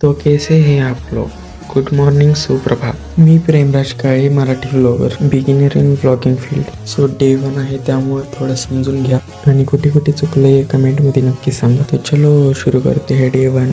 तो कैसे हैं आप लोग. गुड मॉर्निंग, सुप्रभात. मी Premraj Kale, Marathi vlogger, beginner in vlogging field. So day 1 आहे, त्यामुळे थोडं समजून घ्या आणि कुठे कुठे चुकलं हे कमेंटमध्ये नक्की सांगा. तर चलो सुरू करते हे डे 1.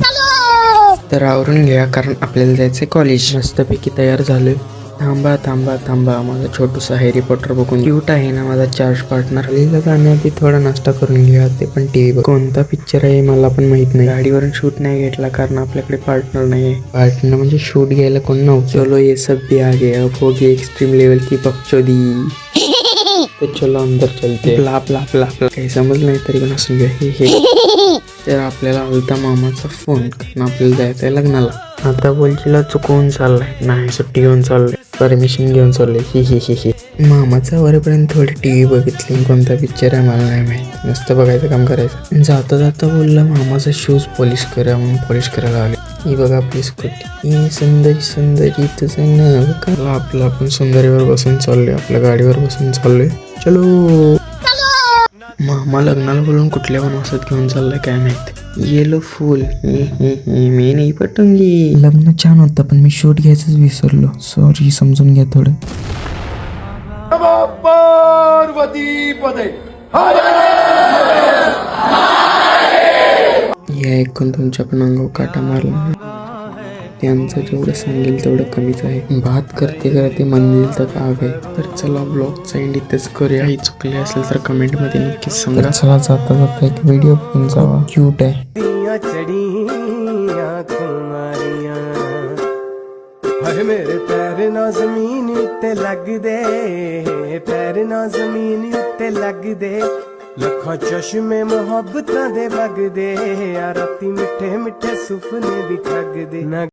तर आवरून घ्या कारण आपल्याला जायचं कॉलेज. मस्तपैकी तयार झालोय. थांबा थांबा थांबा, माझा छोटूसा हॅरी पॉटर बघून क्यूट आहे ना माझा चार्ज पार्टनर. कॉलेजला जाण्याआधी थोडा नाश्ता करून घ्या, ते पण टीव्ही. कोणता पिक्चर आहे मला पण माहित नाही. गाडीवरून शूट नाही घेतला कारण आपल्याकडे पार्टनर नाही आहे. पार्टनर म्हणजे शूट घ्यायला कोण नव्हतं. चलो ये सब भी आ गया, अब होगी एक्सट्रीम लेवल की बकचोदी. तो चलो अंदर चलते. ब्ला ब्ला ब्ला ब्ला, काही समजलं नाही तरी पण असून घ्या. हे तर आपल्याला आलता मामाचा फोन कारण आपल्याला जायचंय लग्नाला. आता बोलशील चुकवून चाललाय, नाही सुट्टी घेऊन चाललंय, परमिशन घेऊन चाललंय. ही मामाचा वरेपर्यंत थोडी टीव्ही बघितली. कोणता पिक्चर आहे मला नाही माहित, नुसतं बघायचं काम करायचं. जाता जाता बोलला मामाचा शूज पॉलिश करा म्हणून पॉलिश करायला आले. ही बघा आपली स्कूटी. ही सुंदरी सुंदरी तुझं नाव का. आपलं आपण सुंदरीवर बसून चाललोय, आपल्या गाडीवर बसून चाललोय. चलो. मामा लग्नाला बोलून कुठल्या पण वसात घेऊन चाललाय काय माहित. येलो फुल मी नाही पटंगी. लग्न छान होतं पण मी शूट घ्यायचंच विसरलो, सॉरी, समजून घ्या थोडं. या ऐकून तुमच्या पण अंगावर काटा मारला. त्यांचं जेवढं सांगेल तेवढं कमीच आहे. बात करते करते मंदिर तक आ गए. तर चला ब्लॉगचा एंड इथेच करूया. काही चुकले असेल तर कमेंटमध्ये नक्कीच सांगा. चला जाता जाता एक व्हिडिओ बघून जावा, क्यूट आहे. मेरे पैर ना जमीन उत्ते लग दे, पैर ना जमीन उत्ते लग दे, लखा चश्मे मोहब्बतां दे वग दे, राती मिठे मिठे सुपने भी ठग दे.